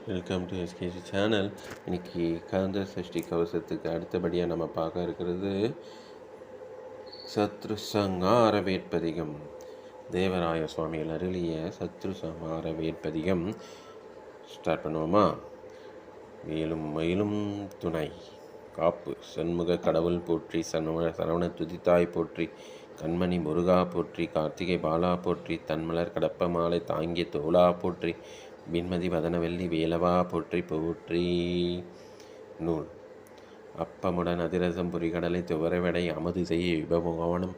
Welcome to SKC channel. இன்னைக்கு கந்த சஷ்டி கவசத்துக்கு அடுத்தபடியாக நம்ம பார்க்க இருக்கிறது சத்ரு சங்கார வேட்பதிகம். தேவராய சுவாமிகள் அருளிய சத்ரு சங்கார வேட்பதிகம் ஸ்டார்ட் பண்ணுவோமா? மேலும் மயிலும் துணை காப்பு சண்முக கடவுள் போற்றி, சரவண துதித்தாய் போற்றி, கண்மணி முருகா போற்றி, கார்த்திகை பாலா போற்றி, தன்மலர் கடப்ப மாலை தாங்கிய தோளா போற்றி, பின்மதி வதனவெள்ளி வேலவா போற்றி போற்றி. நூல் அப்பமுடன் அதிரசம் பொறிகடலை துவரவடை அமுது செய்ய விபவனம்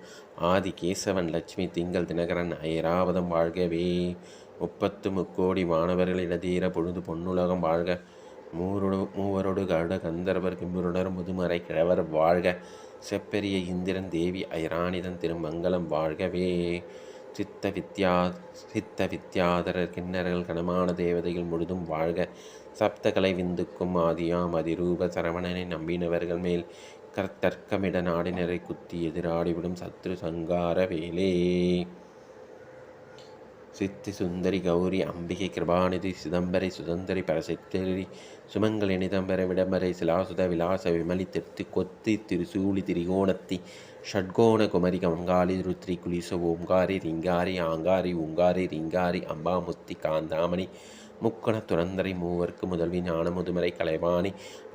ஆதி கேசவன் லட்சுமி திங்கள் தினகரன் ஐராவதம் வாழ்கவே. 30 வானவர்களிடதீர பொழுது பொன்னுலகம் வாழ்க. மூவரோடு கருட கந்தர்வர் கிம்புருடர் முதுமறை கிழவர் வாழ்க. செப்பெரிய இந்திரன் தேவி ஐராணிதன் திருமங்கலம் வாழ்கவே. சித்த வித்யாதரர் கிண்ணறர்கள் கனமான தேவதைகள் முழுதும் வாழ்க. சப்தகலை விந்துக்கும் ஆதியாம் அதிரூப சரவணனை நம்பினவர்கள் மேல் தர்க்கமிட நாடினரை குத்தி எதிராடிவிடும் சத்ரு சங்கார வேலே. சித்தி சுந்தரி கௌரி அம்பிகை கிருபாநிதி சிதம்பரை சுதந்தரி பரசித்தரி சுமங்கலி நிதம்பர விடம்பரை சிலாசுத விலாச விமலி திருத்தி கொத்தி திருசூலி திரிகோணத்தி ஷட்கோண குமரி கங்காளி ருத்ரி குலிச ஓங்காரி ரிங்காரி ஆங்காரி உங்காரி ரிங்காரி அம்பாமுத்தி காந்தாமணி முக்கண துரந்தரை மூவர்க்கு முதல்வி ஞான முதுமறை கலைவாணி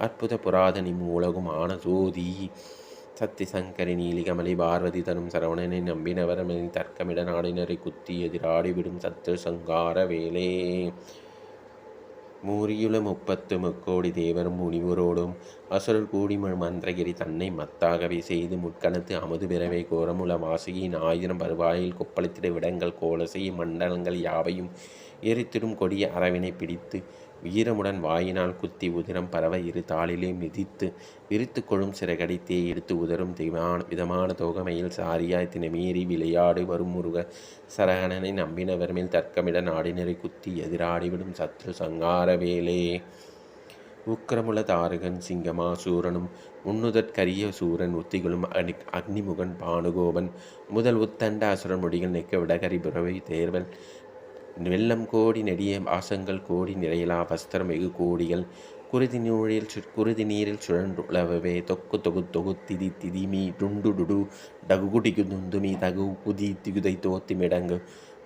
அற்புத புராதனி மூலகும் ஆன ஜோதி சத்தி சங்கரி நீலிகமலி பார்வதி தரும் சரவணனை நம்பினவரமின் தர்க்கமிட நாடினரை குத்தி எதிராடிவிடும் சத்ரு சங்கார வேலே. மூரியுல 30 தேவரும் முனிவரோடும் அசுரர் கூடி மந்திரகிரி தன்னை மத்தாகவே செய்து முட்கணத்து அமுது பிறவை கோரமுல வாசியின் 1000 பருவாயில் கொப்பளித்திட விடங்கள் கோலசை மண்டலங்கள் யாவையும் எரித்திடும் கொடிய அரவினை பிடித்து வீரமுடன் வாயினால் குத்தி உதிரம் பரவ இரு தாளிலே மிதித்து விரித்து கொழும் சிறகடித்தே எடுத்து உதரும் விதமான தோகமையில் சாரியாய் தினமீறி விளையாடு வரும் முருக சரகணனை நம்பினவர் மேல் தர்க்கமிட நாடினரை குத்தி எதிராடிவிடும் சத்ரு சங்கார வேலே. உக்கிரமுல தாரகன் சிங்கமா சூரனும் உன்னுதற்கரிய சூரன் உத்திகளும் அக்னிமுகன் பானுகோபன் முதல் உத்தண்ட அசுரன் முடிகள் நெக்க விடகரி புறவை தேர்வல் வெள்ளம் கோடி நெடிய ஆசங்கள் கோடி நிறையலா வஸ்திரம் வெகு கோடிகள் குருதி நீரில் சுழன்றுளவே தொக்கு தொகு தொகுத்திதி திதிமி டுண்டு டுடு டகுகுடிகு துந்துமி தகு குதி திகுதை தோத்திமிடங்கு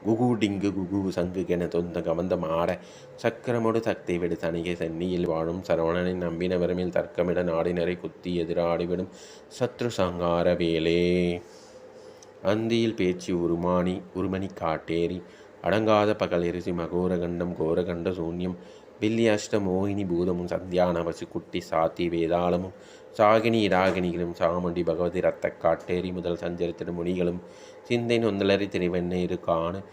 குகு டிங்கு குகு சங்கு கென தொந்த கவந்தம் ஆட சக்கரமோடு சக்தி விடு தனிகை சென்னியில் வாழும் சரவணனை நம்பினவர் மேல் தர்க்கமிட நாடினரை குத்தி எதிராடிவிடும் சத்ரு சங்கார வேலே. அந்தியில் பேச்சு உருமணி காட்டேரி அடங்காத பகல் எரிசி மகோரகண்டம் கோரகண்ட சூன்யம் வில்லி அஷ்ட மோகினி பூதமும் சந்தியானவசி குட்டி சாத்தி வேதாளமும் சாகினி இராகினிகளும் சாமுண்டி பகவதி ரத்த காட்டேரி முதல் சஞ்சரித்திடும் முனிகளும் சிந்தை நொந்தலறி திரிவெண்ணை இருக்கான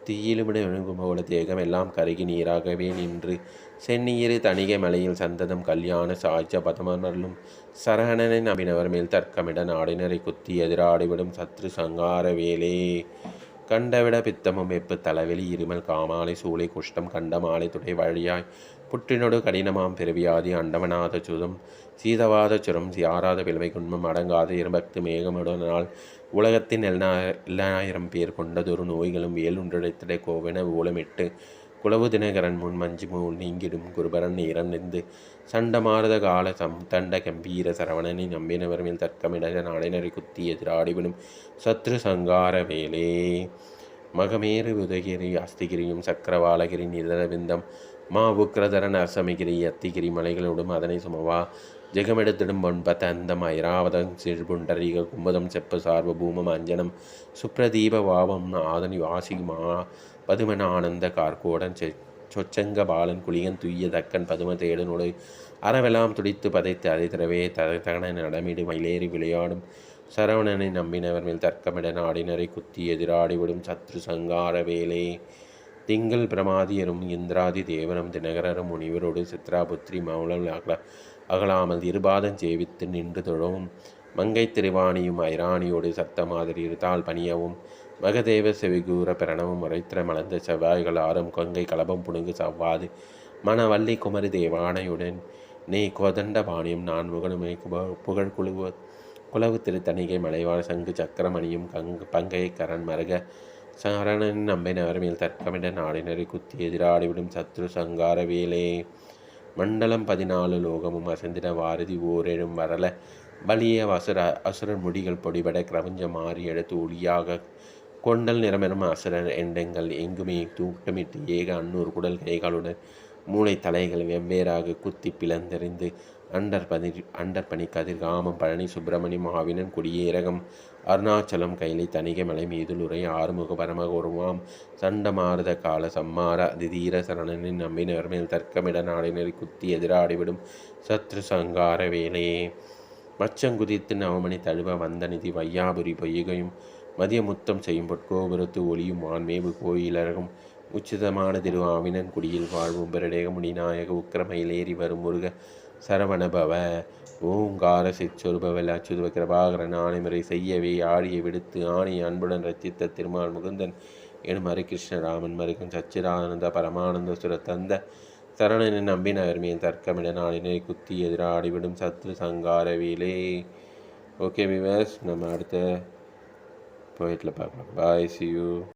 தீயிலுமிட விழுங்கும் போல தேகம் எல்லாம் கருகி நீராகவே நின்று சென்னியிரு தணிகை மலையில் சந்ததம் கல்யாண சாய்ச்ச பதமர்லும் சரகணனை நம்பினவர் மேல் தர்க்கமிட நாடினரை குத்தி எதிராடிவிடும் சத்ரு சங்கார வேலே. கண்டவிட பித்தமும் வெப்பு தலைவெளி இருமல் காமாலை சூளை குஷ்டம் கண்டமாலை துடை வழியாய் புற்றினொடு கடினமாம் பிறவியாதி அண்டவனாத சுதம் சீதவாத சுரம் சியாராத பிளவை குன்மம் அடங்காத இருபக்து மேகமுடனால் உலகத்தின் 7,000 பேர் கொண்டதொரு நோய்களும் வேலுன்றிடத்திட கோவென ஓலமிட்டு குளவு தினகரன் முன் மஞ்சு மூல் நீங்கிடும் குருபரன் இறந்து சண்டமாரத கால தண்ட கம்பீர சரவணனை நம்பினவர் மேல் தர்க்கமிட நாடினரை குத்தி எதிராடிவிடும் சத்ரு சங்கார வேலே. மகமேறு உதகிரி அஸ்திகிரியும் சக்கரவாலகிரி நிதரவிந்தம் உக்ரதரன் அசமகிரி அத்திகிரி மலைகளோடும் அதனை சுமவா ஜெகமெடுத்திடும் பொன்பத்த அந்தம் ஐராவதம் சிறுபுண்டரீக கும்பதம் செப்பு சார்வ பூமம் அஞ்சனம் சுப்ரதீப வாவம் ஆதனி வாசிமா பதுமன் ஆனந்த கார்கோடன் சொச்சங்க பாலன் குளியன் துய்ய தக்கன் பதும தேடனோடு அறவெல்லாம் துடித்து பதைத்து அதை தரவே தகன நடமிடு மயிலேறி விளையாடும் சரவணனை நம்பினவர் மேல் தர்க்கமிட நாடினரை குத்தி எதிராடிவிடும் சத்ரு சங்கார வேலே. திங்கள் பிரமாதியரும் இந்திராதி தேவரும் தினகரரும் முனிவரோடு சித்ராபுத்திரி மௌலம் அகலாமல் இருபாதம் சேவித்து நின்று தொழவும் மங்கை திருவாணியும் ஐராணியோடு சத்த மாதிரி இருத்தால் பணியவும் மகதேவ செவிகூர பிரணவும் முறைத்திர மலர்ந்த செவ்வாய்கள் ஆறும் கொங்கை கலபம் புணுங்கு சவ்வாது மணவள்ளி குமரி தேவானையுடன் நே கோதண்ட பாணியும் நான் முகனுமே புகழ் குளவு திருத்தணிகை மலைவாழ் சங்கு சக்கரமணியும் பங்கை கரண் மருக சரணனின் நம்பினவர் மேல் தர்க்கமிட நாடினரை குத்தி எதிராடிவிடும் சத்ரு சங்கார வேலே. மண்டலம் 14 லோகமும் அசைந்திட வாரதி ஓரெழும் வரல பலிய அசுரர் முடிகள் பொடிபட கிரபஞ்சம் மாறி எடுத்து ஒளியாக கொண்டல் நிறமெனும் அசுரர் எண்டங்கள் எங்குமே தூட்டமிட்டு ஏக அன்னூர் குடல் கைகளுடன் மூளை தலைகள் வெவ்வேறாக குத்தி பிளந்தெறிந்து அண்டர்பனி கதிர்காமம் பழனி சுப்பிரமணியம் ஆவினன் குடியேரகம் அருணாச்சலம் கைலை தணிகை மலை மீதுலுரை ஆறுமுக பரமகுருவாம் சண்டமாரத கால சம்மார அதிதீர சரணனின் நம்பினர் மேல் தர்க்கமிட நாடினரை குத்தி எதிராடிவிடும் சத்ரு சங்கார வேலையே. மச்சங்குதித்து நவமணி தழுவ வந்த நிதி வையாபுரி பொய்கையும் மதிய முத்தம் செய்யும் பொற்கோபுரத்து ஒளியும் வான்மேவு கோயிலரகும் உச்சிதமான திரு ஆவினன் குடியில் வாழ்வும் பெருடேக முடிநாயக உக்கிரமையிலேறி வரும் முருக சரவணபவ ஓங்கார சிற்சொருபவல் அச்சுதுவ கிருபாகரன் ஆணைமுறை செய்யவே ஆடியை விடுத்து ஆணையை அன்புடன் ரச்சித்த திருமால் முகுந்தன் எனும் ஹரிகிருஷ்ணராமன் மருகன் சச்சிரானந்த பரமானந்த சுரத்தந்த சரணனின் நம்பினவர் மேல் தர்க்கமிட நாளினை குத்தி எதிராடிவிடும் சத்ரு சங்கார வேலே. ஓகே விவர்ஸ், நம்ம அடுத்த போயிட்டில் பார்க்கலாம். பாய், சி யூ.